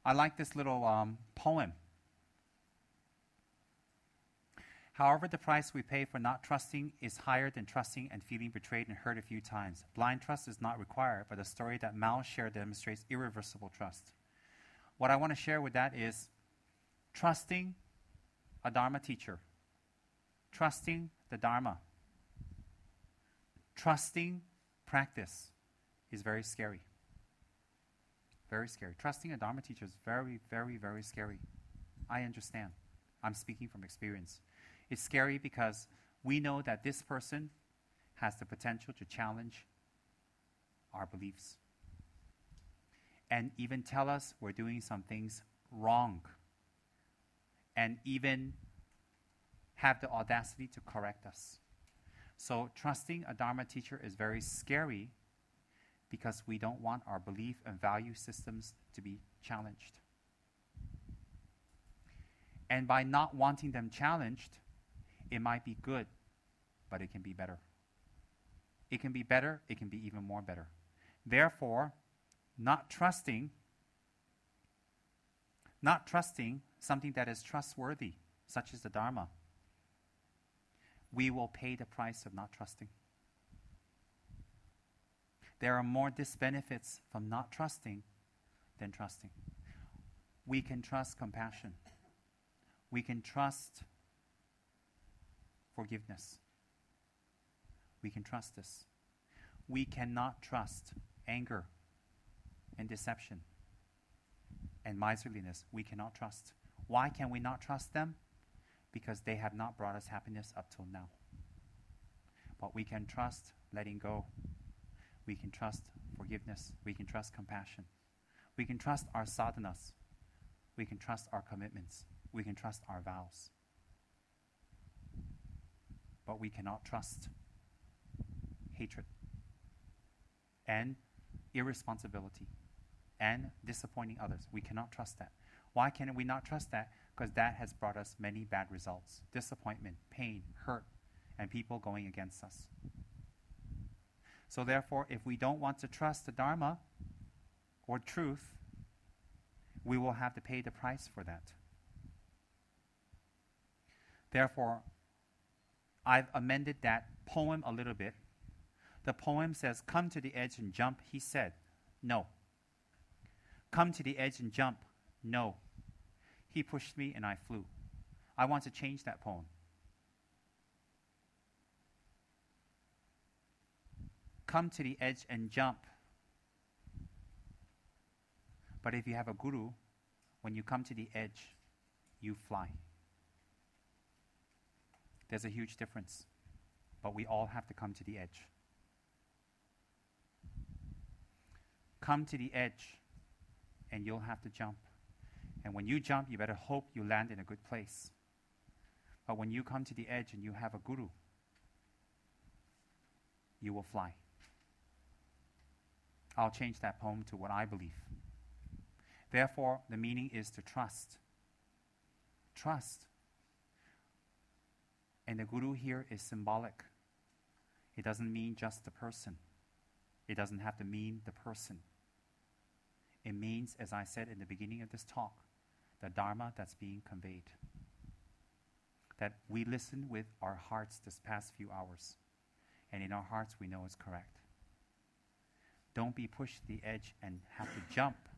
I like this little poem. However, the price we pay for not trusting is higher than trusting and feeling betrayed and hurt a few times. Blind trust is not required, but the story that Mao shared demonstrates irreversible trust. What I want to share with that is trusting a Dharma teacher, trusting the Dharma, trusting practice is very scary. Very scary. Trusting a Dharma teacher is very, very, very scary. I understand. I'm speaking from experience. It's scary because we know that this person has the potential to challenge our beliefs and even tell us we're doing some things wrong and even have the audacity to correct us. So trusting a Dharma teacher is very scary because we don't want our belief and value systems to be challenged. And by not wanting them challenged, it might be good, but it can be better. It can be better, it can be even more better. Therefore, not trusting something that is trustworthy, such as the Dharma, we will pay the price of not trusting. There are more disbenefits from not trusting than trusting. We can trust compassion. We can trust forgiveness. We can trust this. We cannot trust anger and deception and miserliness. We cannot trust. Why can we not trust them? Because they have not brought us happiness up till now. But we can trust letting go. We can trust forgiveness. We can trust compassion. We can trust our sadhanas. We can trust our commitments. We can trust our vows. But we cannot trust hatred and irresponsibility and disappointing others. We cannot trust that. Why can we not trust that? Because that has brought us many bad results. Disappointment, pain, hurt, and people going against us. So therefore, if we don't want to trust the Dharma or truth, we will have to pay the price for that. Therefore, I've amended that poem a little bit. The poem says, "Come to the edge and jump," he said. No. "Come to the edge and jump." No. He pushed me and I flew. I want to change that poem. Come to the edge and jump. But if you have a guru, when you come to the edge, you fly. There's a huge difference. But we all have to come to the edge. Come to the edge, and you'll have to jump. And when you jump, you better hope you land in a good place. But when you come to the edge and you have a guru, you will fly. I'll change that poem to what I believe. Therefore, the meaning is to trust. Trust. And the guru here is symbolic. It doesn't mean just the person. It doesn't have to mean the person. It means, as I said in the beginning of this talk, the Dharma that's being conveyed. That we listened with our hearts this past few hours. And in our hearts we know it's correct. Don't be pushed to the edge and have to jump.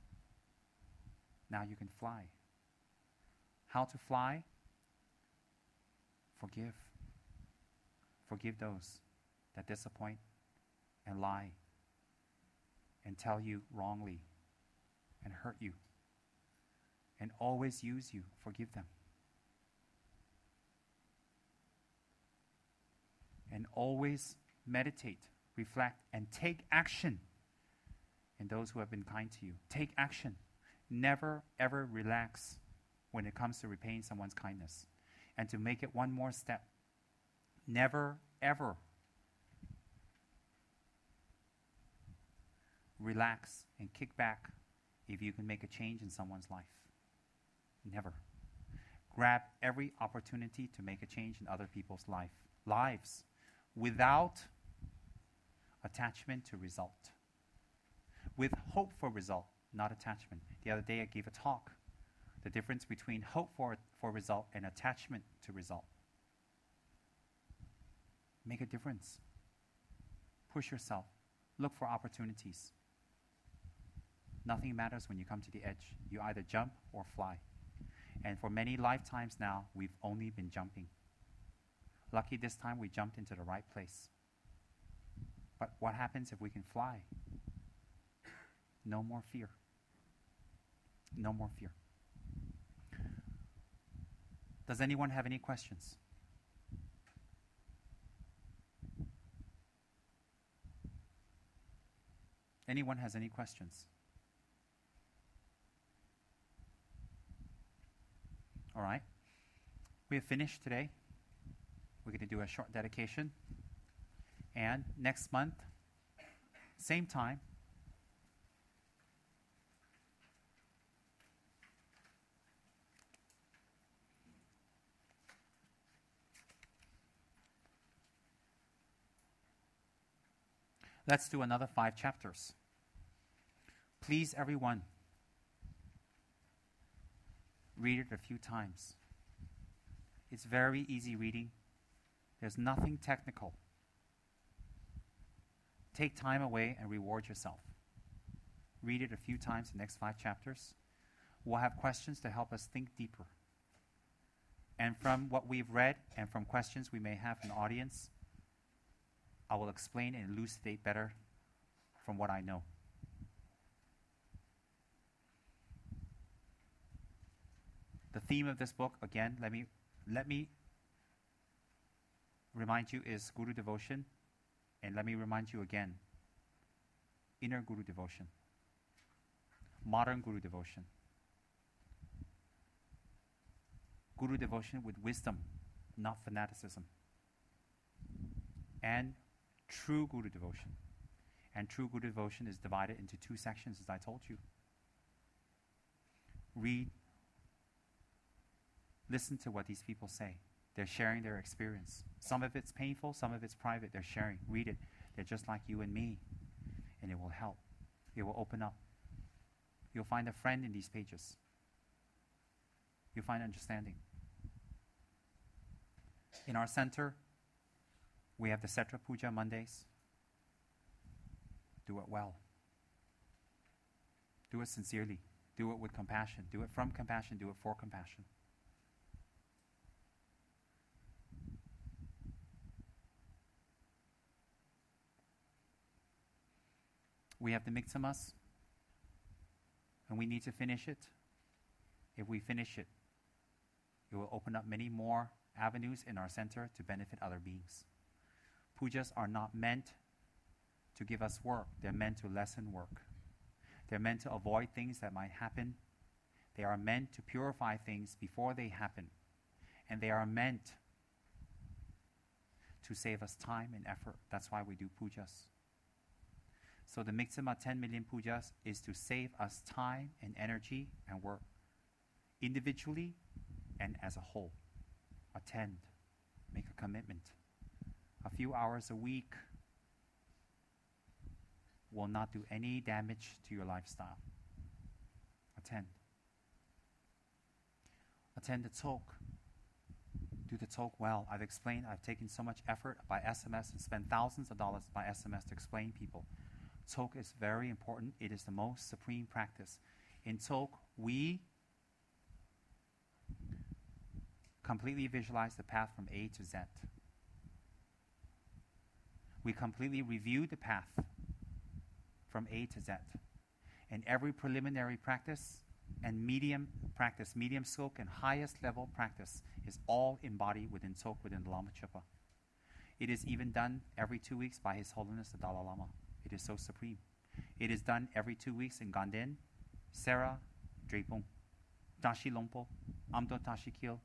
Now you can fly. How to fly? Forgive. Forgive those that disappoint and lie and tell you wrongly and hurt you and always use you. Forgive them. And always meditate, reflect, and take action in those who have been kind to you. Take action. Never, ever relax when it comes to repaying someone's kindness. And to make it one more step, never, ever relax and kick back if you can make a change in someone's life. Never. Grab every opportunity to make a change in other people's lives without attachment to result. With hope for result, not attachment. The other day I gave a talk, the difference between hope for result and attachment to result. Make a difference. Push yourself. Look for opportunities. Nothing matters when you come to the edge. You either jump or fly. And for many lifetimes now, we've only been jumping. Lucky this time we jumped into the right place. But what happens if we can fly? No more fear. No more fear. Does anyone have any questions? Anyone has any questions? All right. We have finished today. We're going to do a short dedication. And next month, same time, let's do another 5 chapters. Please, everyone, read it a few times. It's very easy reading. There's nothing technical. Take time away and reward yourself. Read it a few times, the next 5 chapters. We'll have questions to help us think deeper. And from what we've read and from questions we may have from the audience, I will explain and elucidate better from what I know. The theme of this book, again, let me remind you, is Guru devotion. And let me remind you again, inner Guru devotion, modern Guru devotion, Guru devotion with wisdom, not fanaticism, and true Guru devotion. And true Guru devotion is divided into 2 sections, as I told you. Read, listen to what these people say. They're sharing their experience. Some of it's painful, some of it's private. They're sharing. Read it. They're just like you and me. And it will help. It will open up. You'll find a friend in these pages. You'll find understanding. In our center, we have the Setra Puja Mondays. Do it well. Do it sincerely. Do it with compassion. Do it from compassion. Do it for compassion. We have the Miksamas, and we need to finish it. If we finish it, it will open up many more avenues in our center to benefit other beings. Pujas are not meant to give us work. They're meant to lessen work. They're meant to avoid things that might happen. They are meant to purify things before they happen. And they are meant to save us time and effort. That's why we do pujas. So the Miksama 10 million pujas is to save us time and energy and work, individually and as a whole. Attend. Make a commitment. A few hours a week will not do any damage to your lifestyle. Attend. Attend the talk. Do the talk well. I've explained, I've taken so much effort by SMS and spent thousands of dollars by SMS to explain people. Talk is very important. It is the most supreme practice. In talk, we completely visualize the path from A to Z. We completely review the path from A to Z. And every preliminary practice and medium practice, medium scope and highest level practice is all embodied within Tok, within the Lama Chupa. It is even done every 2 weeks by His Holiness the Dalai Lama. It is so supreme. It is done every 2 weeks in Ganden, Sera, Drepung, Tashi Lompo, Amdo Tashi Kil.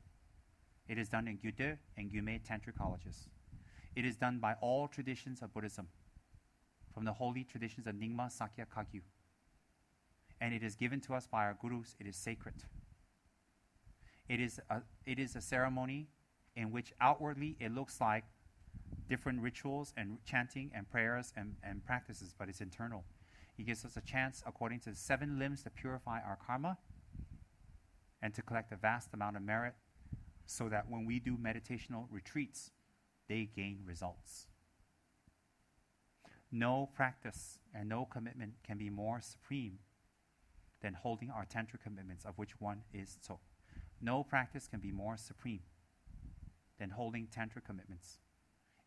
It is done in Gyude and Gyume tantric colleges. It is done by all traditions of Buddhism, from the holy traditions of Nyingma, Sakya, Kagyu. And it is given to us by our gurus. It is sacred. It is a ceremony in which outwardly it looks like different rituals and chanting and prayers and practices, but it's internal. He gives us a chance, according to the 7 limbs, to purify our karma and to collect a vast amount of merit so that when we do meditational retreats, they gain results. No practice and no commitment can be more supreme than holding our tantric commitments, of which one is Tsok. No practice can be more supreme than holding tantric commitments,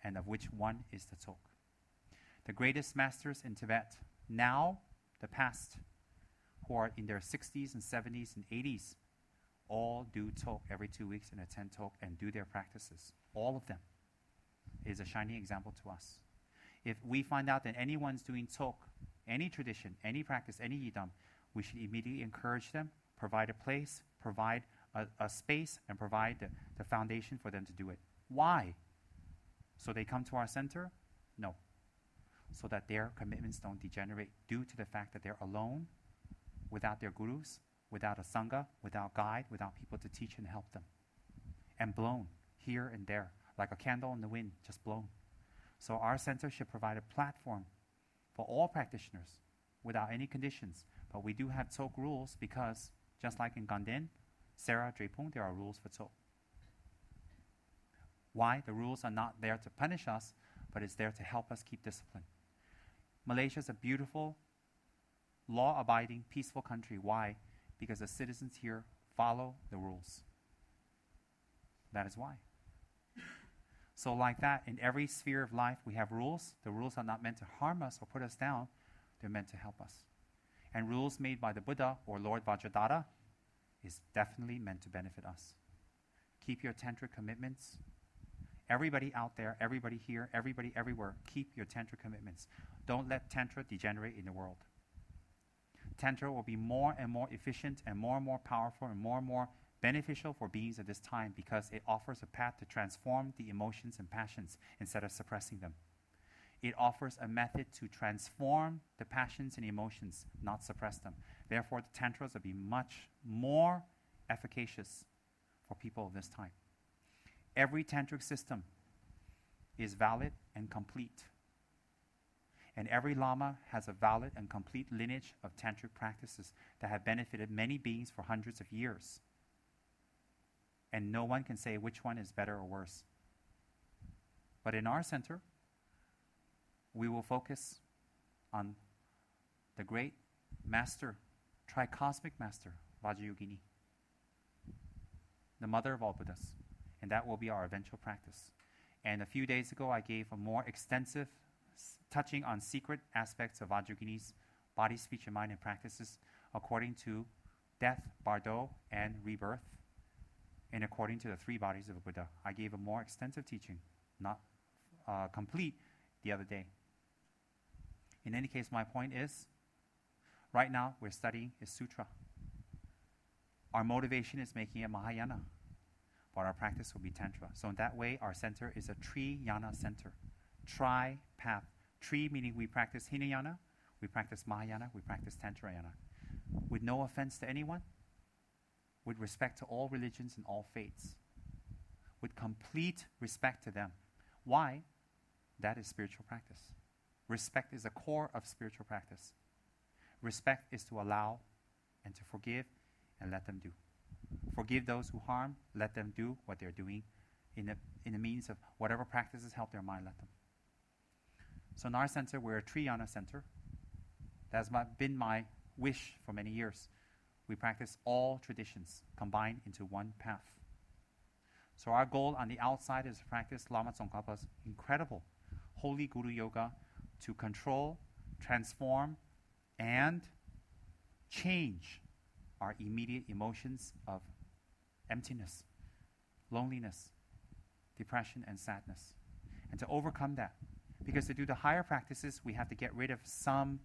and of which one is the Tsok. The greatest masters in Tibet, now, the past, who are in their 60s and 70s and 80s, all do Tsok every 2 weeks and attend Tsok and do their practices. All of them is a shining example to us. If we find out that anyone's doing Tsok, any tradition, any practice, any yidam, we should immediately encourage them, provide a place, provide a space, and provide the foundation for them to do it. Why? So they come to our center? No. So that their commitments don't degenerate due to the fact that they're alone, without their gurus, without a sangha, without guide, without people to teach and help them. And blown here and there, like a candle in the wind, just blown. So our center should provide a platform for all practitioners without any conditions. But we do have Tsok rules because, just like in Ganden, Sera, Drepung, there are rules for Tsok. Why? The rules are not there to punish us, but it's there to help us keep discipline. Malaysia is a beautiful, law-abiding, peaceful country. Why? Because the citizens here follow the rules. That is why. So like that, in every sphere of life, we have rules. The rules are not meant to harm us or put us down. They're meant to help us. And rules made by the Buddha or Lord Vajradhara is definitely meant to benefit us. Keep your tantric commitments. Everybody out there, everybody here, everybody everywhere, keep your tantric commitments. Don't let tantra degenerate in the world. Tantra will be more and more efficient and more powerful and more beneficial for beings at this time because it offers a path to transform the emotions and passions instead of suppressing them. It offers a method to transform the passions and emotions, not suppress them. Therefore, the tantras will be much more efficacious for people of this time. Every tantric system is valid and complete. And every lama has a valid and complete lineage of tantric practices that have benefited many beings for hundreds of years. And no one can say which one is better or worse. But in our center, we will focus on the great master, tricosmic master, Vajrayogini, the mother of all Buddhas. And that will be our eventual practice. And a few days ago, I gave a more extensive touching on secret aspects of Vajrayogini's body, speech, and mind and practices according to death, bardo, and rebirth, and according to the 3 bodies of a Buddha. I gave a more extensive teaching, not complete, the other day. In any case, my point is, right now we're studying is Sutra. Our motivation is making it Mahayana, but our practice will be Tantra. So in that way, our center is a Triana center. Tri-path. Tri meaning we practice Hinayana, we practice Mahayana, we practice Tantrayana. With no offense to anyone, with respect to all religions and all faiths, with complete respect to them. Why? That is spiritual practice. Respect is the core of spiritual practice. Respect is to allow and to forgive and let them do. Forgive those who harm, let them do what they're doing in the means of whatever practices help their mind, let them. So in our center, we're a Triana center. That's been my wish for many years. We practice all traditions combined into one path. So our goal on the outside is to practice Lama Tsongkhapa's incredible Holy Guru Yoga to control, transform, and change our immediate emotions of emptiness, loneliness, depression, and sadness. And to overcome that, because to do the higher practices, we have to get rid of some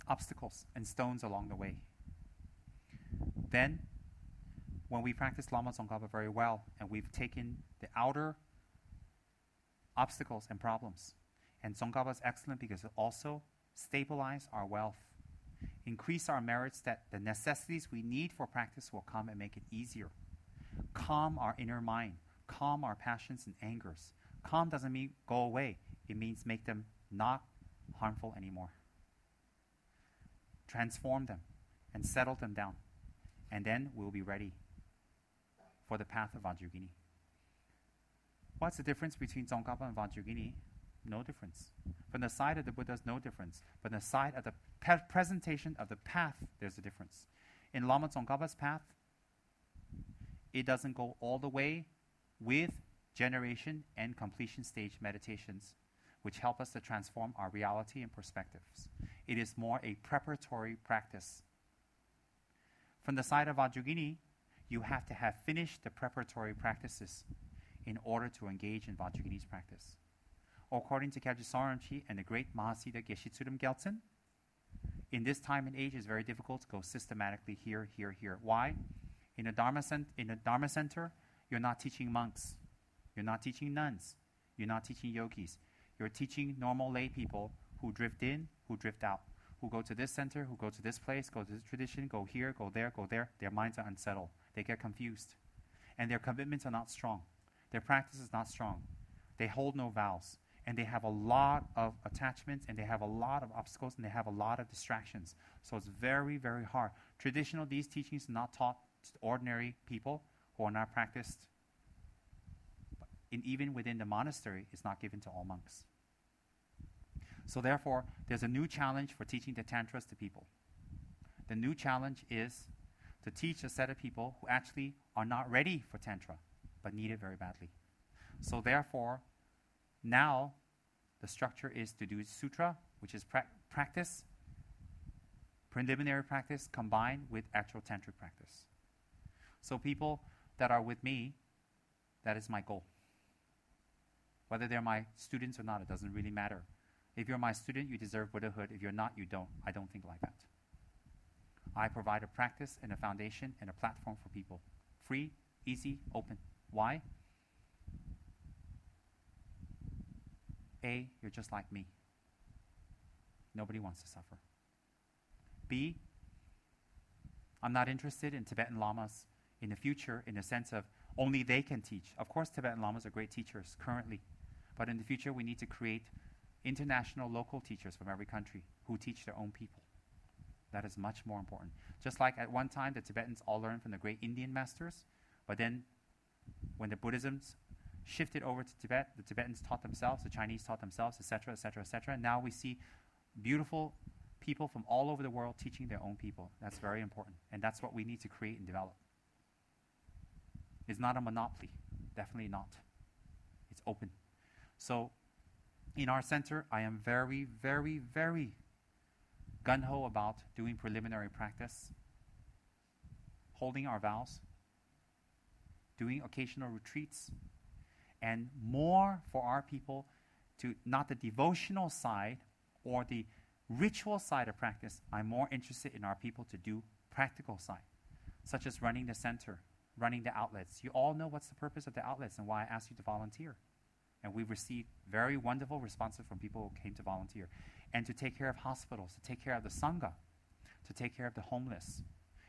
obstacles and stones along the way. Then, when we practice Lama Tsongkhapa very well, and we've taken the outer obstacles and problems, and Tsongkhapa is excellent because it also stabilizes our wealth, increase our merits, that the necessities we need for practice will come and make it easier. Calm our inner mind, calm our passions and angers, Calm doesn't mean go away. It means make them not harmful anymore. Transform them and settle them down. And then we'll be ready for the path of Vajrayogini. What's the difference between Tsongkhapa and Vajrayogini? No difference. From the side of the Buddhas, no difference. But the side of the presentation of the path, there's a difference. In Lama Tsongkhapa's path, it doesn't go all the way with generation and completion stage meditations, which help us to transform our reality and perspectives. It is more a preparatory practice. From the side of Vajrayogini, you have to have finished the preparatory practices in order to engage in Vajrayogini's practice. According to Kyabje Soramchi and the great Mahasiddha Geshe Tsurim Gyaltsen, in this time and age, it's very difficult to go systematically here, here, here. Why? In a Dharma center, you're not teaching monks. You're not teaching nuns. You're not teaching yogis. You're teaching normal lay people who drift in, who drift out, who go to this center, who go to this place, go to this tradition, go here, go there, go there. Their minds are unsettled. They get confused. And their commitments are not strong. Their practice is not strong. They hold no vows. And they have a lot of attachments, and they have a lot of obstacles, and they have a lot of distractions. So it's very, very hard. Traditional, these teachings are not taught to ordinary people who are not practiced. And even within the monastery, it's not given to all monks. So therefore, there's a new challenge for teaching the tantras to people. The new challenge is to teach a set of people who actually are not ready for tantra, but need it very badly. So therefore, now the structure is to do sutra, which is practice, preliminary practice combined with actual tantric practice. So people that are with me, that is my goal. Whether they're my students or not, it doesn't really matter. If you're my student, you deserve Buddhahood. If you're not, you don't. I don't think like that. I provide a practice and a foundation and a platform for people. Free, easy, open. Why? A, you're just like me. Nobody wants to suffer. B, I'm not interested in Tibetan lamas in the future in the sense of only they can teach. Of course, Tibetan lamas are great teachers currently, but in the future we need to create international local teachers from every country who teach their own people. That is much more important. Just like at one time the Tibetans all learned from the great Indian masters, but then when the Buddhism shifted over to Tibet, the Tibetans taught themselves, the Chinese taught themselves, etc., etc., etc. Now we see beautiful people from all over the world teaching their own people. That's very important, and that's what we need to create and develop. It's not a monopoly, definitely not. It's open. So in our center, I am very, very, very gung-ho about doing preliminary practice, holding our vows, doing occasional retreats, and more for our people to not the devotional side or the ritual side of practice. I'm more interested in our people to do practical side, such as running the center, running the outlets. You all know what's the purpose of the outlets and why I asked you to volunteer. And we've received very wonderful responses from people who came to volunteer. And to take care of hospitals, to take care of the Sangha, to take care of the homeless.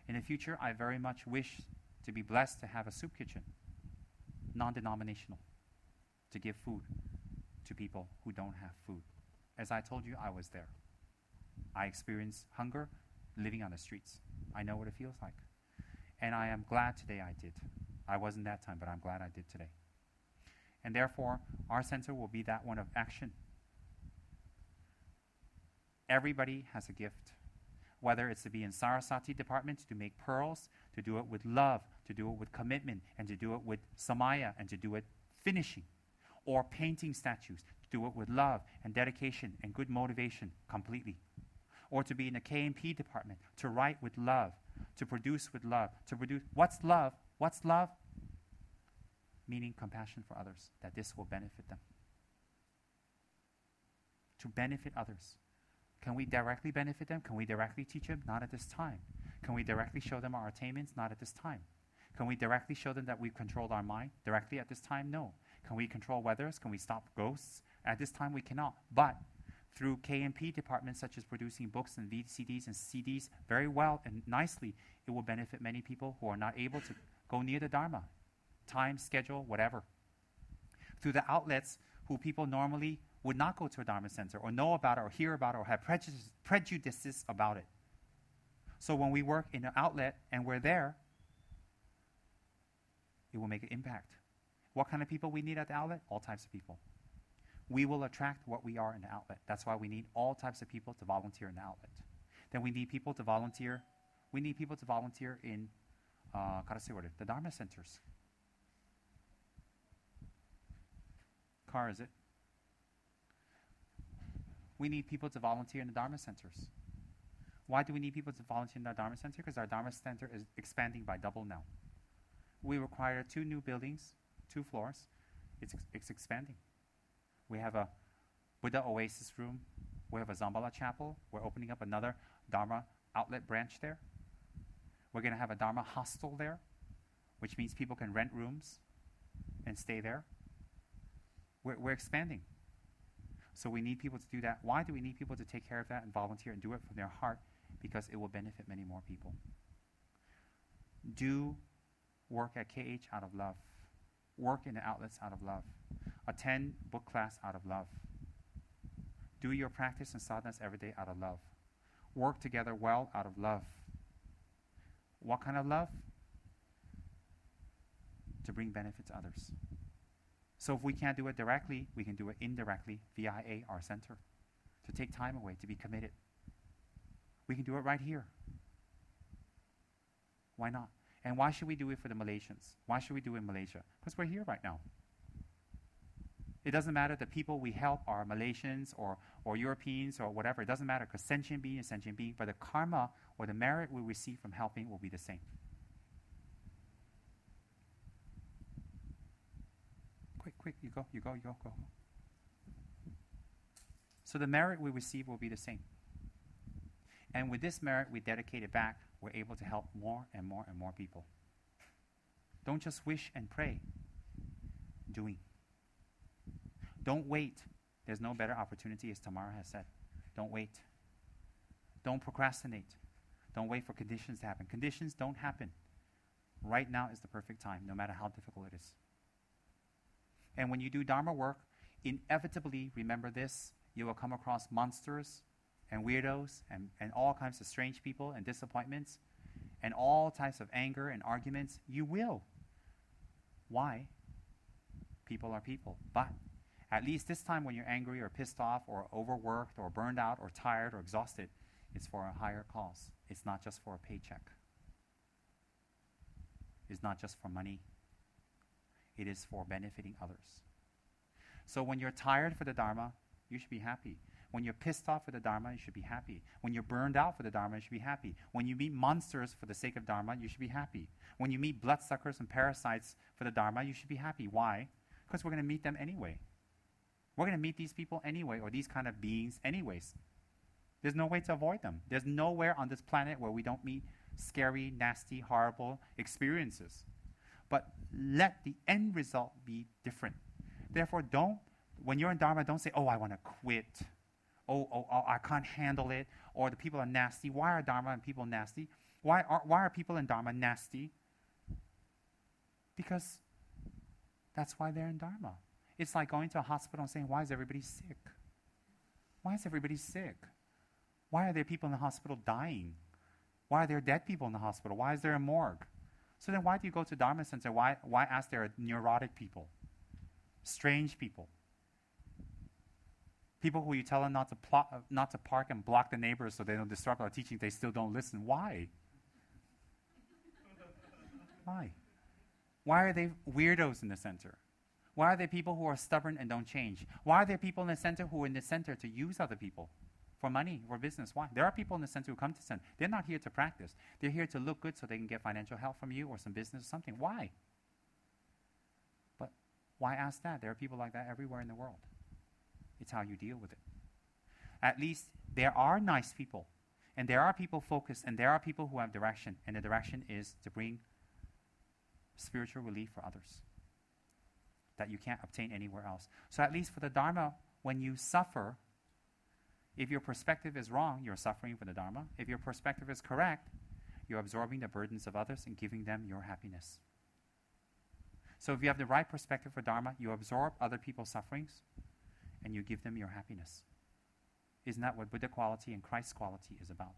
In the future, I very much wish to be blessed to have a soup kitchen, non-denominational, to give food to people who don't have food. As I told you, I was there. I experienced hunger living on the streets. I know what it feels like. And I am glad today I did. I wasn't that time, but I'm glad I did today. And therefore, our center will be that one of action. Everybody has a gift. Whether it's to be in Saraswati department, to make pearls, to do it with love, to do it with commitment, and to do it with samaya, and to do it finishing. Or painting statues, to do it with love and dedication and good motivation completely. Or to be in the K&P department, to write with love, to produce with love, to produce. What's love? What's love? Meaning compassion for others, that this will benefit them. To benefit others. Can we directly benefit them? Can we directly teach them? Not at this time. Can we directly show them our attainments? Not at this time. Can we directly show them that we've controlled our mind? Directly at this time? No. Can we control weathers? Can we stop ghosts? At this time, we cannot. But through K&P departments such as producing books and VCDs and CDs very well and nicely, it will benefit many people who are not able to go near the Dharma. Time, schedule, whatever. Through the outlets, who people normally would not go to a Dharma center or know about it or hear about it or have prejudices about it. So when we work in an outlet and we're there, it will make an impact. What kind of people we need at the outlet? All types of people. We will attract what we are in the outlet. That's why we need all types of people to volunteer in the outlet. Then we need people to volunteer. We need people to volunteer in the Dharma centers. Car, is it? We need people to volunteer in the Dharma centers. Why do we need people to volunteer in the Dharma center? Because our Dharma center is expanding by double now. We require 2 new buildings, 2 floors. It's expanding. We have a Buddha Oasis room. We have a Zambala chapel. We're opening up another Dharma outlet branch there. We're going to have a Dharma hostel there, which means people can rent rooms and stay there. We're expanding. So we need people to do that. Why do we need people to take care of that and volunteer and do it from their heart? Because it will benefit many more people. Do work at KH out of love. Work in the outlets out of love. Attend book class out of love. Do your practice and sadhanas every day out of love. Work together well out of love. What kind of love? To bring benefit to others. So if we can't do it directly, we can do it indirectly via our center. To take time away, to be committed. We can do it right here. Why not? And why should we do it for the Malaysians? Why should we do it in Malaysia? Because we're here right now. It doesn't matter the people we help are Malaysians or Europeans or whatever. It doesn't matter because sentient being is sentient being, but the karma or the merit we receive from helping will be the same. Quick, you go. So the merit we receive will be the same. And with this merit, we dedicate it back. We're able to help more and more and more people. Don't just wish and pray. Doing. Don't wait. There's no better opportunity, as Tamara has said. Don't wait. Don't procrastinate. Don't wait for conditions to happen. Conditions don't happen. Right now is the perfect time, no matter how difficult it is. And when you do Dharma work, inevitably, remember this, you will come across monsters and weirdos and all kinds of strange people and disappointments and all types of anger and arguments. You will. Why? People are people. But at least this time when you're angry or pissed off or overworked or burned out or tired or exhausted, it's for a higher cause. It's not just for a paycheck. It's not just for money. It is for benefiting others. So when you're tired for the Dharma, you should be happy. When you're pissed off for the Dharma, you should be happy. When you're burned out for the Dharma, you should be happy. When you meet monsters for the sake of Dharma, you should be happy. When you meet bloodsuckers and parasites for the Dharma, you should be happy. Why? Because we're going to meet them anyway. We're going to meet these people anyway, or these kind of beings anyways. There's no way to avoid them. There's nowhere on this planet where we don't meet scary, nasty, horrible experiences. But let the end result be different. Therefore, when you're in Dharma, don't say, oh, I want to quit. Oh, I can't handle it. Or the people are nasty. Why are Dharma and people nasty? Why are people in Dharma nasty? Because that's why they're in Dharma. It's like going to a hospital and saying, why is everybody sick? Why is everybody sick? Why are there people in the hospital dying? Why are there dead people in the hospital? Why is there a morgue? So then why do you go to Dharma Center? Why ask there are neurotic people? Strange people. People who you tell them not to park and block the neighbors so they don't disrupt our teaching, they still don't listen. Why? Why? Why are they weirdos in the center? Why are there people who are stubborn and don't change? Why are there people in the center who are in the center to use other people for money or business? Why? There are people in the center who come to center. They're not here to practice. They're here to look good so they can get financial help from you or some business or something. Why? But why ask that? There are people like that everywhere in the world. It's how you deal with it. At least there are nice people, and there are people focused, and there are people who have direction, and the direction is to bring spiritual relief for others that you can't obtain anywhere else. So at least for the Dharma, when you suffer, if your perspective is wrong, you're suffering for the Dharma. If your perspective is correct, you're absorbing the burdens of others and giving them your happiness. So if you have the right perspective for Dharma, you absorb other people's sufferings and you give them your happiness. Isn't that what Buddha quality and Christ quality is about?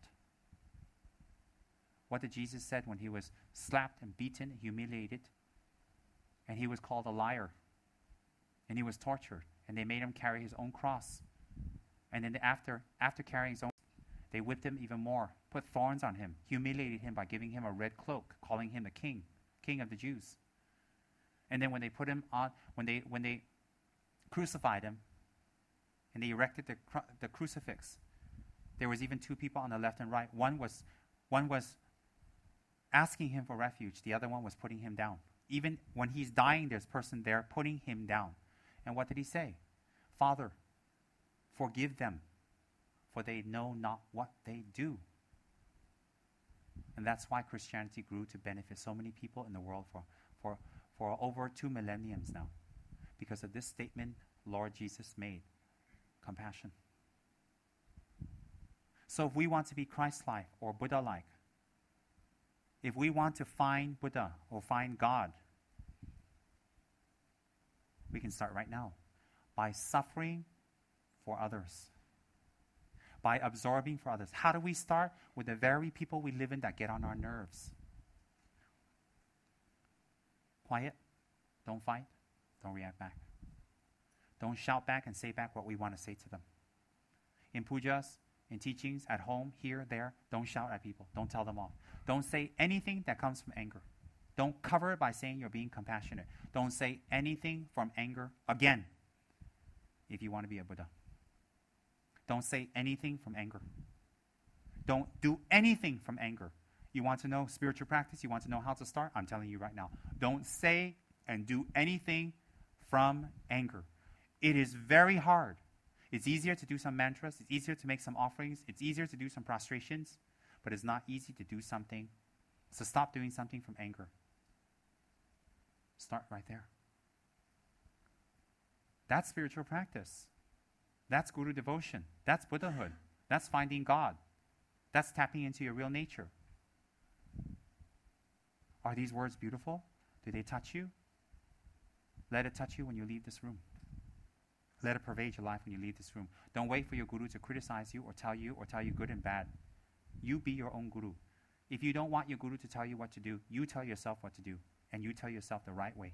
What did Jesus said when he was slapped and beaten, humiliated, and he was called a liar, and he was tortured, and they made him carry his own cross. And then after carrying his own, they whipped him even more, put thorns on him, humiliated him by giving him a red cloak, calling him a king of the Jews. And then when they put him on, when they crucified him, and they erected the crucifix, there was even two people on the left and right. One was asking him for refuge. The other one was putting him down. Even when he's dying, there's a person there putting him down. And what did he say? Father, forgive them, for they know not what they do. And that's why Christianity grew to benefit so many people in the world for over 2 millenniums now. Because of this statement Lord Jesus made. Compassion. So if we want to be Christ-like or Buddha-like, if we want to find Buddha or find God, we can start right now by suffering for others, by absorbing for others. How do we start? With the very people we live in that get on our nerves. Quiet, don't fight, don't react back. Don't shout back and say back what we want to say to them. In pujas, in teachings, at home, here, there, don't shout at people. Don't tell them off. Don't say anything that comes from anger. Don't cover it by saying you're being compassionate. Don't say anything from anger again if you want to be a Buddha. Don't say anything from anger. Don't do anything from anger. You want to know spiritual practice? You want to know how to start? I'm telling you right now. Don't say and do anything from anger. It is very hard. It's easier to do some mantras. It's easier to make some offerings. It's easier to do some prostrations. But it's not easy to do something. So stop doing something from anger. Start right there. That's spiritual practice. That's Guru devotion. That's Buddhahood. That's finding God. That's tapping into your real nature. Are these words beautiful? Do they touch you? Let it touch you when you leave this room. Let it pervade your life when you leave this room. Don't wait for your guru to criticize you or tell you good and bad. You be your own guru. If you don't want your guru to tell you what to do, you tell yourself what to do, and you tell yourself the right way.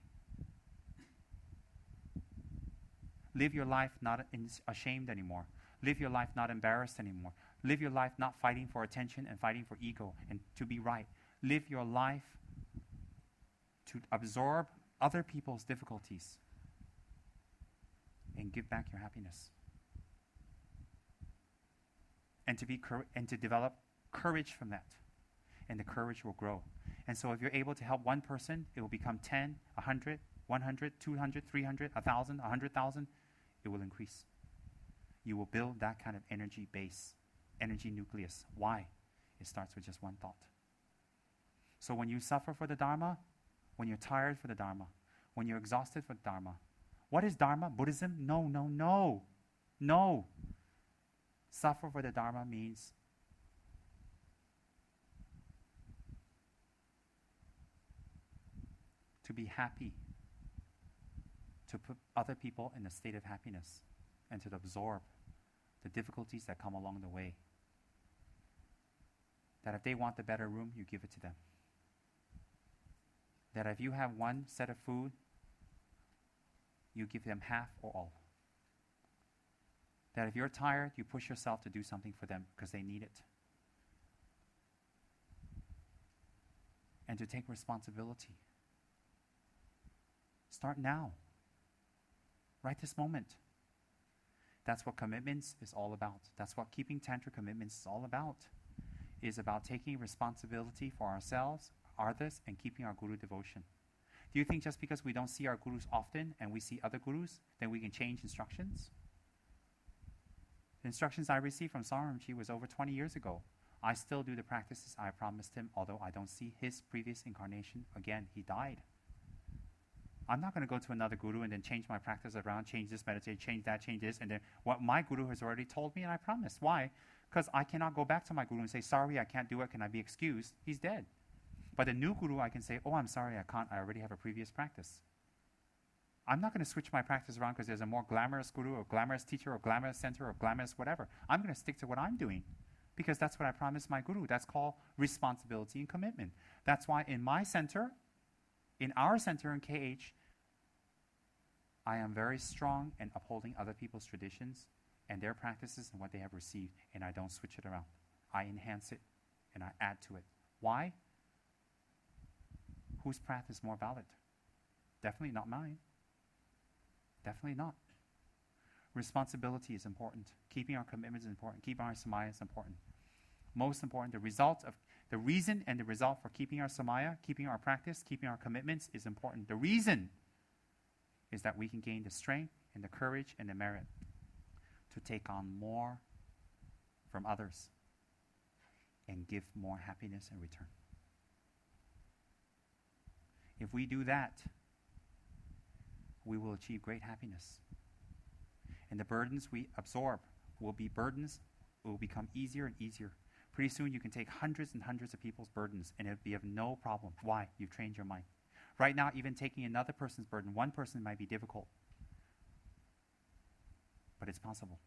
Live your life not ashamed anymore. Live your life not embarrassed anymore. Live your life not fighting for attention and fighting for ego and to be right. Live your life to absorb other people's difficulties and give back your happiness. And to develop courage from that. And the courage will grow. And so if you're able to help one person, it will become 10, 100, 100, 200, 300, 1,000, 100,000. It will increase. You will build that kind of energy base, energy nucleus. Why? It starts with just one thought. So when you suffer for the Dharma, when you're tired for the Dharma, when you're exhausted for the Dharma, what is Dharma? Buddhism? No, no, no. No. Suffer for the Dharma means to be happy, to put other people in a state of happiness, and to absorb the difficulties that come along the way. That if they want the better room, you give it to them. That if you have one set of food, you give them half or all. That if you're tired, you push yourself to do something for them because they need it. And to take responsibility. Start now. Right this moment. That's what commitments is all about. That's what keeping tantric commitments is all about. It is about taking responsibility for ourselves, others, and keeping our guru devotion. Do you think just because we don't see our gurus often and we see other gurus, then we can change instructions? The instructions I received from Saramji was over 20 years ago. I still do the practices I promised him, although I don't see his previous incarnation again. He died. I'm not going to go to another guru and then change my practice around, change this meditation, change that, change this, and then what my guru has already told me and I promised. Why? Because I cannot go back to my guru and say, sorry, I can't do it. Can I be excused? He's dead. But the new guru, I can say, oh, I'm sorry, I can't. I already have a previous practice. I'm not going to switch my practice around because there's a more glamorous guru or glamorous teacher or glamorous center or glamorous whatever. I'm going to stick to what I'm doing because that's what I promised my guru. That's called responsibility and commitment. That's why in my center, in our center in KH, I am very strong in upholding other people's traditions and their practices and what they have received, and I don't switch it around. I enhance it and I add to it. Why? Whose path is more valid? Definitely not mine. Definitely not. Responsibility is important. Keeping our commitments is important. Keeping our samaya is important. Most important, the reason and the result for keeping our samaya, keeping our practice, keeping our commitments is important. The reason is that we can gain the strength and the courage and the merit to take on more from others and give more happiness in return. If we do that, we will achieve great happiness. And the burdens we absorb will become easier and easier. Pretty soon you can take hundreds and hundreds of people's burdens and it'll be of no problem. Why? You've trained your mind. Right now, even taking another person's burden, one person might be difficult. But it's possible.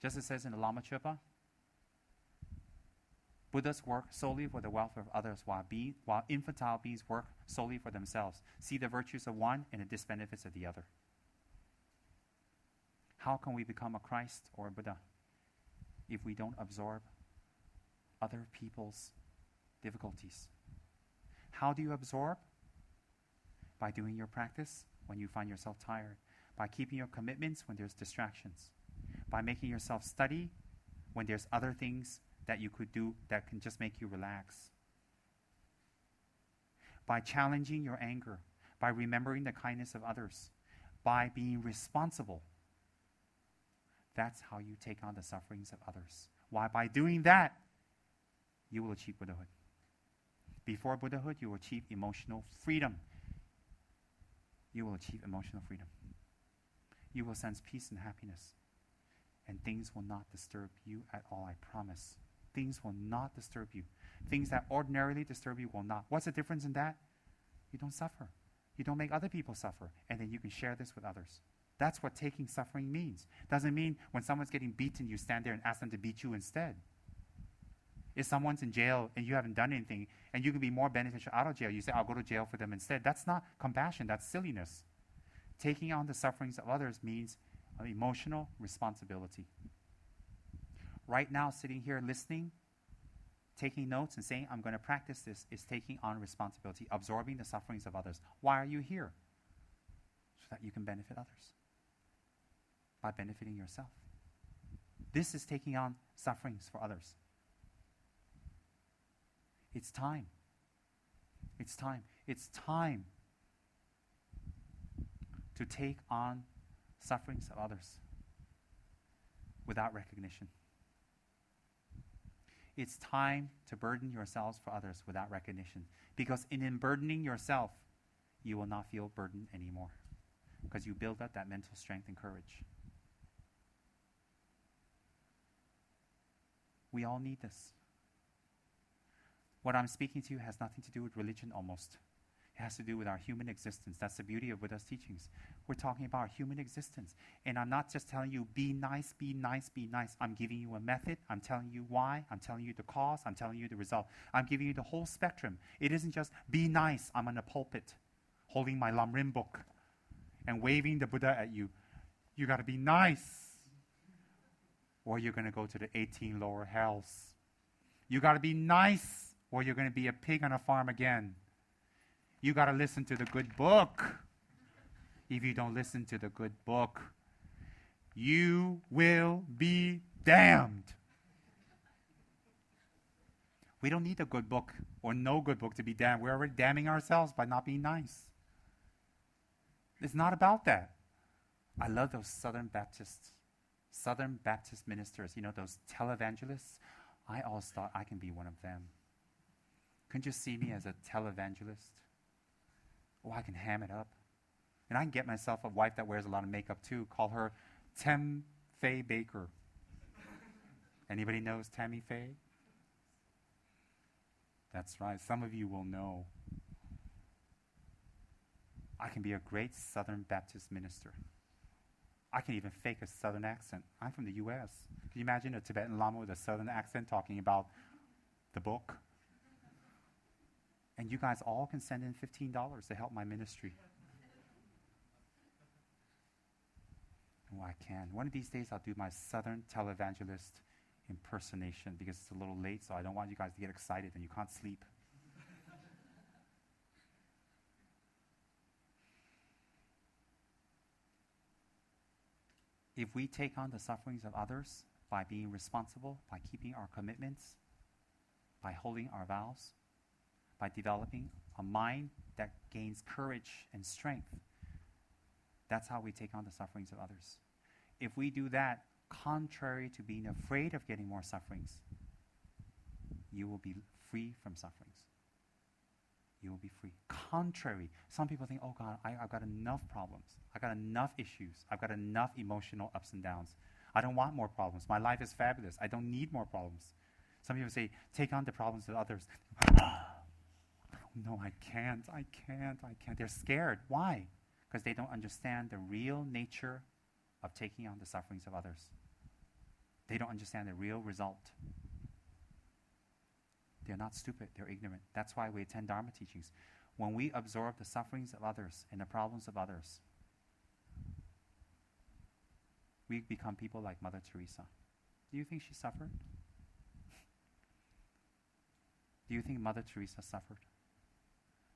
Just as it says in the Lama Chöpa, Buddhas work solely for the welfare of others while infantile beings work solely for themselves. See the virtues of one and the disbenefits of the other. How can we become a Christ or a Buddha if we don't absorb other people's difficulties? How do you absorb? By doing your practice when you find yourself tired. By keeping your commitments when there's distractions. By making yourself study when there's other things that you could do that can just make you relax. By challenging your anger. By remembering the kindness of others. By being responsible. That's how you take on the sufferings of others. Why? By doing that, you will achieve Buddhahood. Before Buddhahood, you will achieve emotional freedom. You will achieve emotional freedom. You will sense peace and happiness. And things will not disturb you at all, I promise. Things will not disturb you. Things that ordinarily disturb you will not. What's the difference in that? You don't suffer. You don't make other people suffer. And then you can share this with others. That's what taking suffering means. Doesn't mean when someone's getting beaten, you stand there and ask them to beat you instead. If someone's in jail and you haven't done anything, and you can be more beneficial out of jail, you say, I'll go to jail for them instead. That's not compassion, that's silliness. Taking on the sufferings of others means emotional responsibility. Right now, sitting here listening, taking notes and saying, I'm going to practice this, is taking on responsibility, absorbing the sufferings of others. Why are you here? So that you can benefit others. By benefiting yourself. This is taking on sufferings for others. It's time. It's time. It's time to take on sufferings of others without recognition. It's time to burden yourselves for others without recognition. Because in burdening yourself, you will not feel burdened anymore. Because you build up that mental strength and courage. We all need this. What I'm speaking to you has nothing to do with religion almost. It has to do with our human existence. That's the beauty of Buddha's teachings. We're talking about our human existence. And I'm not just telling you, be nice, be nice, be nice. I'm giving you a method. I'm telling you why. I'm telling you the cause. I'm telling you the result. I'm giving you the whole spectrum. It isn't just, be nice. I'm on a pulpit holding my Lamrim book and waving the Buddha at you. You got to be nice, or you're going to go to the 18 lower hells. You got to be nice, or you're going to be a pig on a farm again. You got to listen to the good book. If you don't listen to the good book, you will be damned. We don't need a good book or no good book to be damned. We're already damning ourselves by not being nice. It's not about that. I love those Southern Baptist ministers, you know, those televangelists. I always thought I can be one of them. Couldn't you see me as a televangelist? Oh, I can ham it up. And I can get myself a wife that wears a lot of makeup too. Call her Tem Faye Baker. Anybody knows Tammy Faye? That's right. Some of you will know. I can be a great Southern Baptist minister. I can even fake a Southern accent. I'm from the U.S. Can you imagine a Tibetan Lama with a Southern accent talking about the book? And you guys all can send in $15 to help my ministry. Oh, I can. One of these days I'll do my Southern televangelist impersonation because it's a little late, so I don't want you guys to get excited and you can't sleep. If we take on the sufferings of others by being responsible, by keeping our commitments, by holding our vows, by developing a mind that gains courage and strength, that's how we take on the sufferings of others. If we do that, contrary to being afraid of getting more sufferings, you will be free from sufferings. You will be free. Contrary, some people think, oh God, I've got enough problems. I've got enough issues. I've got enough emotional ups and downs. I don't want more problems. My life is fabulous. I don't need more problems. Some people say, take on the problems of others. No, I can't. They're scared. Why? Because they don't understand the real nature of taking on the sufferings of others. They don't understand the real result. They're not stupid, they're ignorant. That's why we attend Dharma teachings. When we absorb the sufferings of others and the problems of others, we become people like Mother Teresa. Do you think she suffered? Do you think Mother Teresa suffered?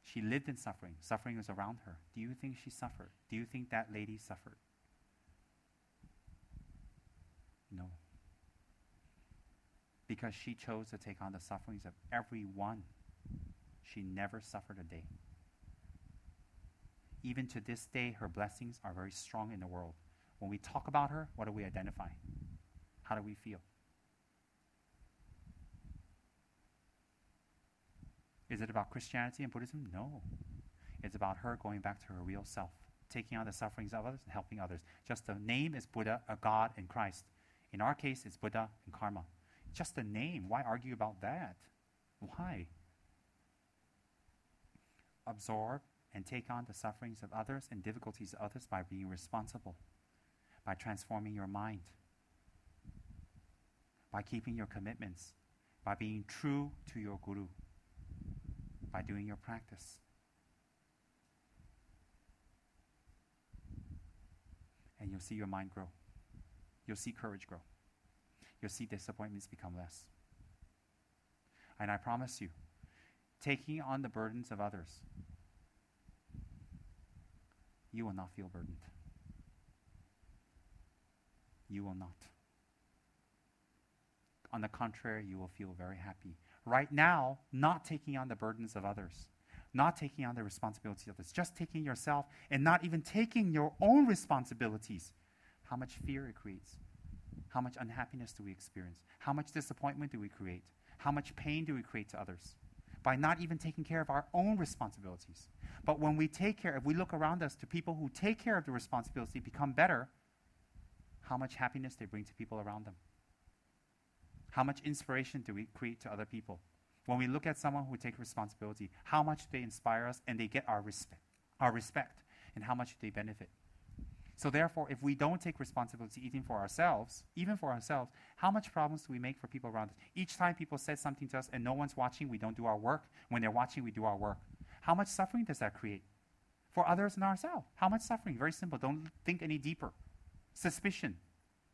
She lived in suffering. Suffering was around her. Do you think she suffered? Do you think that lady suffered? No. Because she chose to take on the sufferings of everyone, she never suffered a day. Even to this day, her blessings are very strong in the world. When we talk about her, what do we identify? How do we feel? Is it about Christianity and Buddhism? No. It's about her going back to her real self, taking on the sufferings of others and helping others. Just the name is Buddha, a God, and Christ. In our case, it's Buddha and karma. Just the name. Why argue about that? Why? Absorb and take on the sufferings of others and difficulties of others by being responsible, by transforming your mind, by keeping your commitments, by being true to your guru, by doing your practice. And you'll see your mind grow. You'll see courage grow. You'll see disappointments become less. And I promise you, taking on the burdens of others, you will not feel burdened. You will not. On the contrary, you will feel very happy. Right now, not taking on the burdens of others, not taking on the responsibilities of others, just taking yourself and not even taking your own responsibilities. How much fear it creates. How much unhappiness do we experience? How much disappointment do we create? How much pain do we create to others? By not even taking care of our own responsibilities. But when we take care, if we look around us to people who take care of the responsibility, become better, how much happiness they bring to people around them. How much inspiration do we create to other people? When we look at someone who takes responsibility, how much do they inspire us and they get our respect, and how much do they benefit? So therefore, if we don't take responsibility even for ourselves, how much problems do we make for people around us? Each time people say something to us and no one's watching, we don't do our work. When they're watching, we do our work. How much suffering does that create? For others and ourselves. How much suffering? Very simple. Don't think any deeper. Suspicion,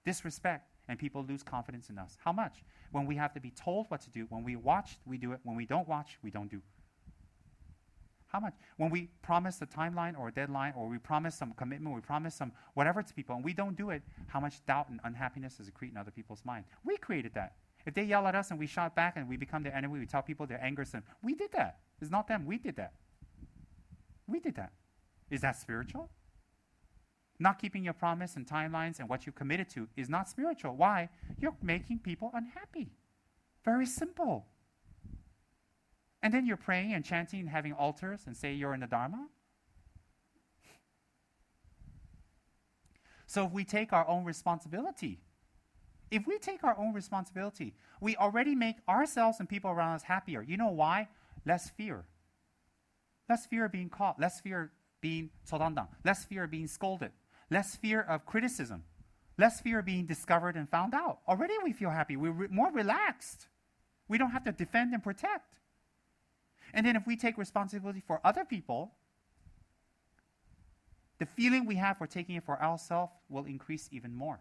disrespect, and people lose confidence in us. How much? When we have to be told what to do. When we watch, we do it. When we don't watch, we don't do. How much? When we promise a timeline or a deadline, or we promise some commitment, we promise some whatever to people, and we don't do it, how much doubt and unhappiness does it create in other people's mind? We created that. If they yell at us and we shout back and we become their enemy, we tell people their anger is them. We did that. It's not them. We did that. We did that. Is that spiritual? Not keeping your promise and timelines and what you committed to is not spiritual. Why? You're making people unhappy. Very simple. And then you're praying and chanting and having altars and say you're in the Dharma. So if we take our own responsibility, we already make ourselves and people around us happier. You know why? Less fear. Less fear of being caught. Less fear being 초단당, less fear of being scolded, less fear of criticism, less fear of being discovered and found out. Already we feel happy. We're more relaxed. We don't have to defend and protect. And then if we take responsibility for other people, the feeling we have for taking it for ourselves will increase even more.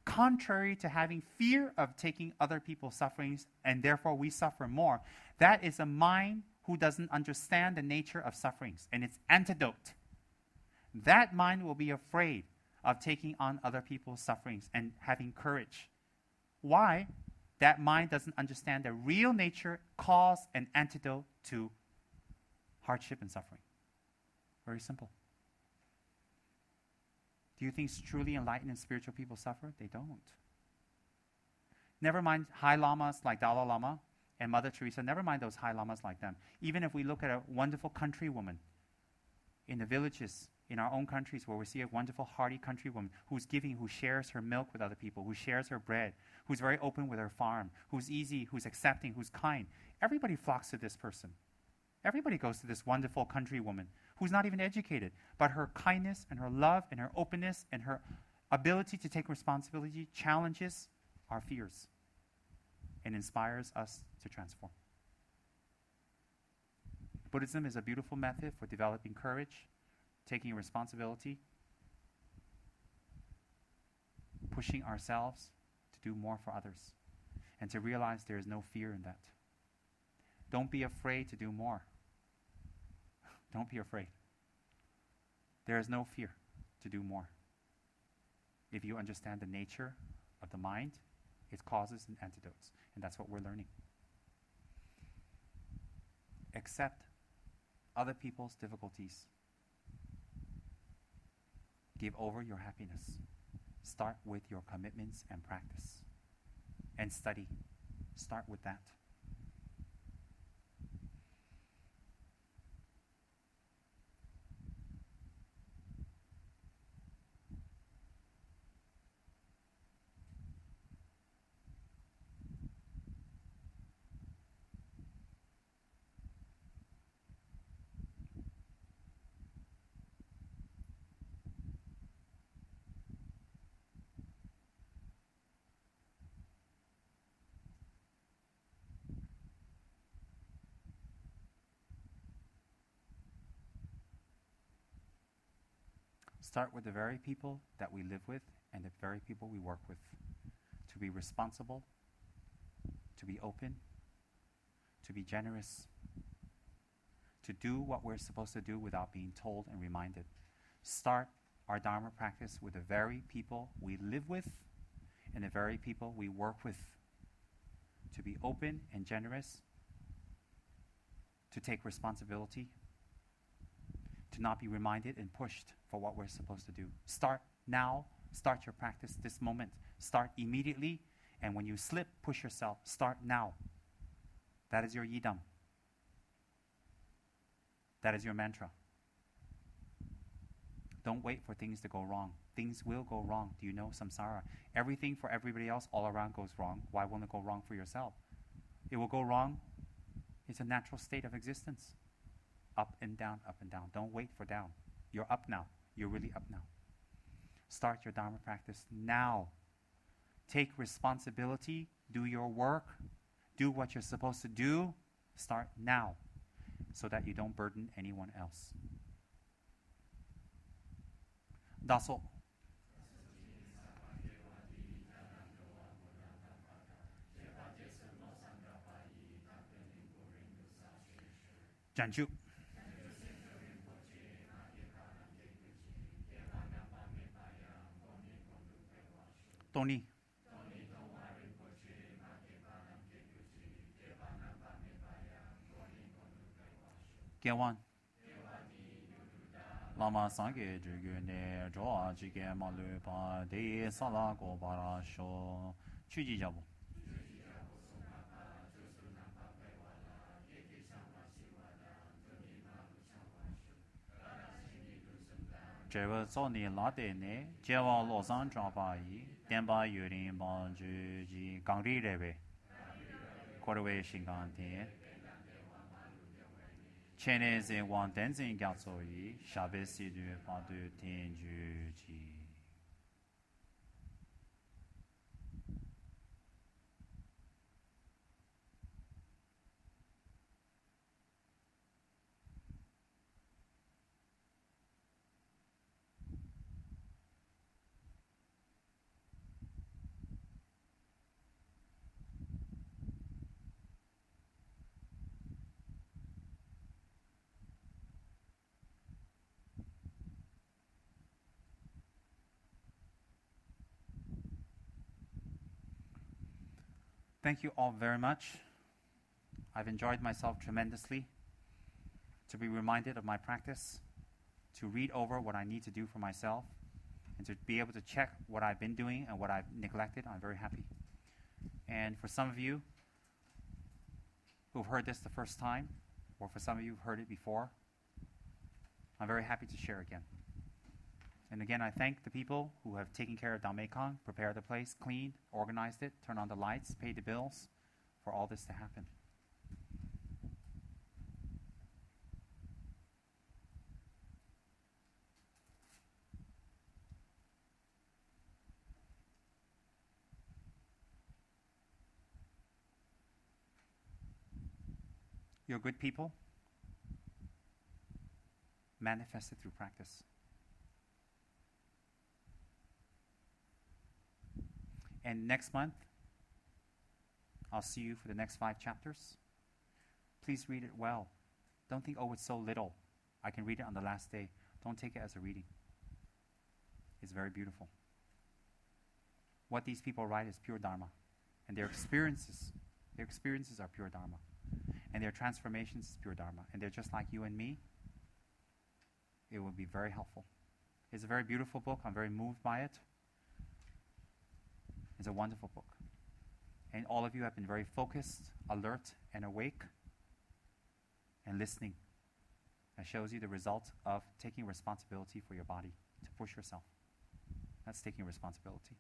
Contrary to having fear of taking other people's sufferings and therefore we suffer more, that is a mind who doesn't understand the nature of sufferings and its antidote. That mind will be afraid of taking on other people's sufferings and having courage. Why? That mind doesn't understand the real nature, cause, and antidote to hardship and suffering. Very simple. Do you think truly enlightened and spiritual people suffer? They don't. Never mind high lamas like Dalai Lama and Mother Teresa. Never mind those high lamas like them. Even if we look at a wonderful country woman in the villages, in our own countries, where we see a wonderful, hearty country woman who's giving, who shares her milk with other people, who shares her bread, who's very open with her farm, who's easy, who's accepting, who's kind. Everybody flocks to this person. Everybody goes to this wonderful country woman who's not even educated, but her kindness and her love and her openness and her ability to take responsibility challenges our fears and inspires us to transform. Buddhism is a beautiful method for developing courage, taking responsibility, pushing ourselves to do more for others, and to realize there is no fear in that. Don't be afraid to do more. Don't be afraid. There is no fear to do more. If you understand the nature of the mind, its causes and antidotes, and that's what we're learning. Accept other people's difficulties. Give over your happiness. Start with your commitments and practice. And study. Start with that. Start with the very people that we live with and the very people we work with. To be responsible, to be open, to be generous, to do what we're supposed to do without being told and reminded. Start our Dharma practice with the very people we live with and the very people we work with. To be open and generous, to take responsibility, to not be reminded and pushed for what we're supposed to do. Start now. Start your practice this moment. Start immediately. And when you slip, push yourself. Start now. That is your yidam. That is your mantra. Don't wait for things to go wrong. Things will go wrong. Do you know samsara? Everything for everybody else all around goes wrong. Why won't it go wrong for yourself? It will go wrong. It's a natural state of existence. Up and down, up and down. Don't wait for down. You're up now. You're really up now. Start your Dharma practice now. Take responsibility. Do your work. Do what you're supposed to do. Start now so that you don't burden anyone else. Daso. Janju. Tony. Gewan. Lama Sangye Jugu Ne Joa Jige Malu Pa De Sala Go Bara Sho Chuji Jabu. Jewa Soni Late Ne Jewa Losan Japa Yi Denba Yurin Ban Ju Ji Gangri Rebe Korwe Shingan Te Chene zin wang den zin gyal so yi, shabe si du fa du ten ju ji. Thank you all very much. I've enjoyed myself tremendously to be reminded of my practice, to read over what I need to do for myself, and to be able to check what I've been doing and what I've neglected. I'm very happy. And for some of you who've heard this the first time, or for some of you who've heard it before, I'm very happy to share again. And again, I thank the people who have taken care of Dameikang, prepared the place, cleaned, organized it, turned on the lights, paid the bills for all this to happen. You're good people, manifested through practice. And next month, I'll see you for the next 5 chapters. Please read it well. Don't think, oh, it's so little. I can read it on the last day. Don't take it as a reading. It's very beautiful. What these people write is pure Dharma. And their experiences are pure Dharma. And their transformations is pure Dharma. And they're just like you and me. It will be very helpful. It's a very beautiful book. I'm very moved by it. It's a wonderful book. And all of you have been very focused, alert, and awake, and listening. That shows you the result of taking responsibility for your body, to push yourself. That's taking responsibility.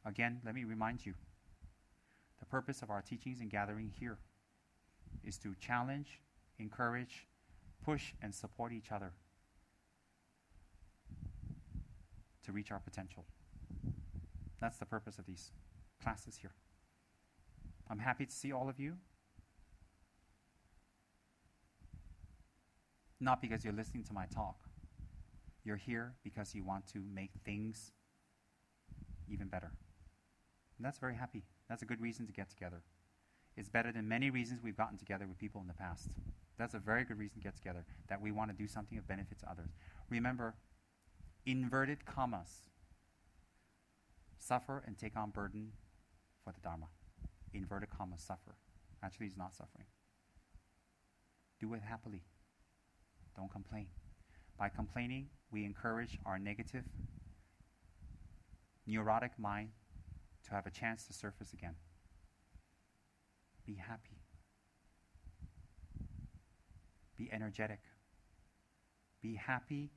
Again, let me remind you, the purpose of our teachings and gathering here is to challenge, encourage, push, and support each other to reach our potential. That's the purpose of these classes here. I'm happy to see all of you. Not because you're listening to my talk. You're here because you want to make things even better. And that's very happy. That's a good reason to get together. It's better than many reasons we've gotten together with people in the past. That's a very good reason to get together, that we want to do something of benefit to others. Remember, inverted commas, suffer and take on burden for the Dharma. Inverted commas, suffer. Actually, he's not suffering. Do it happily. Don't complain. By complaining, we encourage our negative, neurotic mind to have a chance to surface again. Be happy. Be energetic. Be happy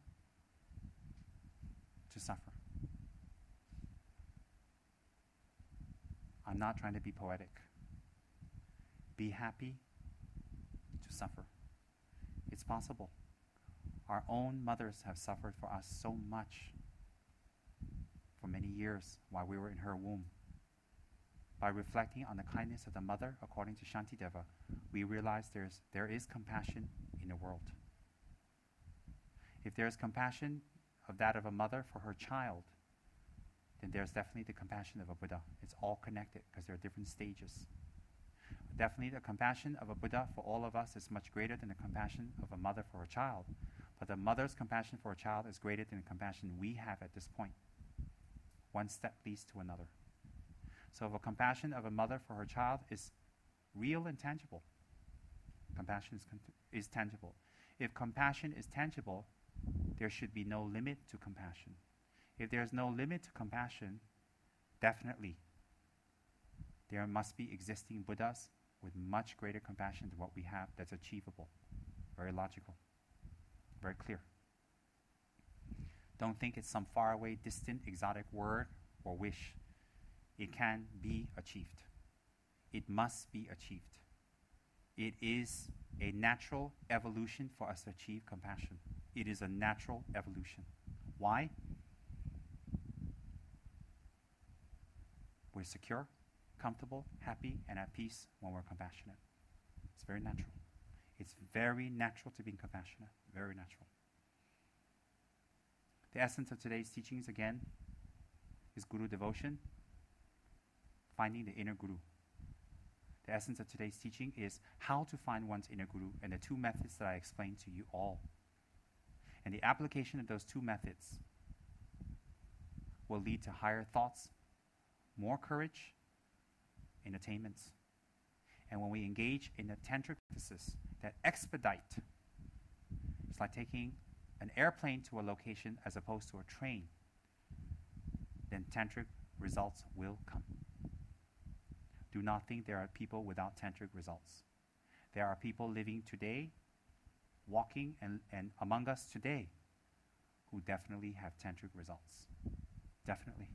to suffer. I'm not trying to be poetic. Be happy to suffer. It's possible. Our own mothers have suffered for us so much for many years while we were in her womb. By reflecting on the kindness of the mother, according to Shantideva, we realize there is compassion in the world. If there is compassion of that of a mother for her child, then there's definitely the compassion of a Buddha. It's all connected because there are different stages. Definitely the compassion of a Buddha for all of us is much greater than the compassion of a mother for her child. But the mother's compassion for a child is greater than the compassion we have at this point. One step leads to another. So if a compassion of a mother for her child is real and tangible, compassion is tangible. If compassion is tangible, there should be no limit to compassion. If there's no limit to compassion, definitely there must be existing Buddhas with much greater compassion than what we have that's achievable. Very logical. Very clear. Don't think it's some faraway, distant, exotic word or wish. It can be achieved. It must be achieved. It is a natural evolution for us to achieve compassion. It is a natural evolution. Why? We're secure, comfortable, happy, and at peace when we're compassionate. It's very natural. It's very natural to be compassionate. Very natural. The essence of today's teachings, again, is Guru devotion, finding the inner Guru. The essence of today's teaching is how to find one's inner Guru and the two methods that I explained to you all. And the application of those two methods will lead to higher thoughts, more courage, and attainments. And when we engage in the tantric practices that expedite, it's like taking an airplane to a location as opposed to a train, then tantric results will come. Do not think there are people without tantric results. There are people living today, walking and among us today, who definitely have tantric results. Definitely.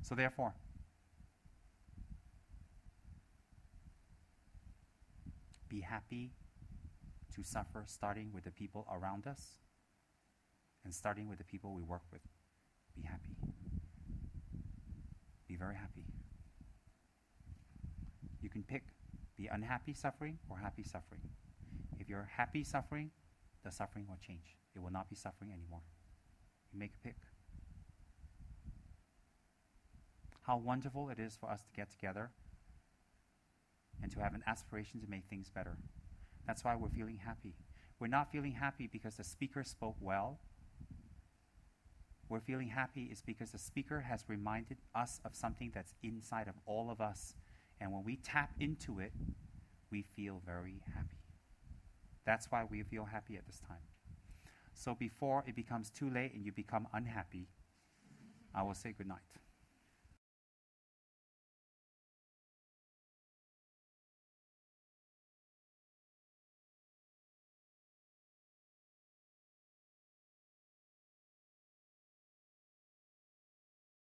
So therefore, be happy to suffer, starting with the people around us and starting with the people we work with. Be happy. Be very happy. You can pick the unhappy suffering or happy suffering. If you're happy suffering, the suffering will change. It will not be suffering anymore. You make a pick. How wonderful it is for us to get together and to have an aspiration to make things better. That's why we're feeling happy. We're not feeling happy because the speaker spoke well. We're feeling happy is because the speaker has reminded us of something that's inside of all of us. And when we tap into it, we feel very happy. That's why we feel happy at this time. So before it becomes too late and you become unhappy, I will say good night.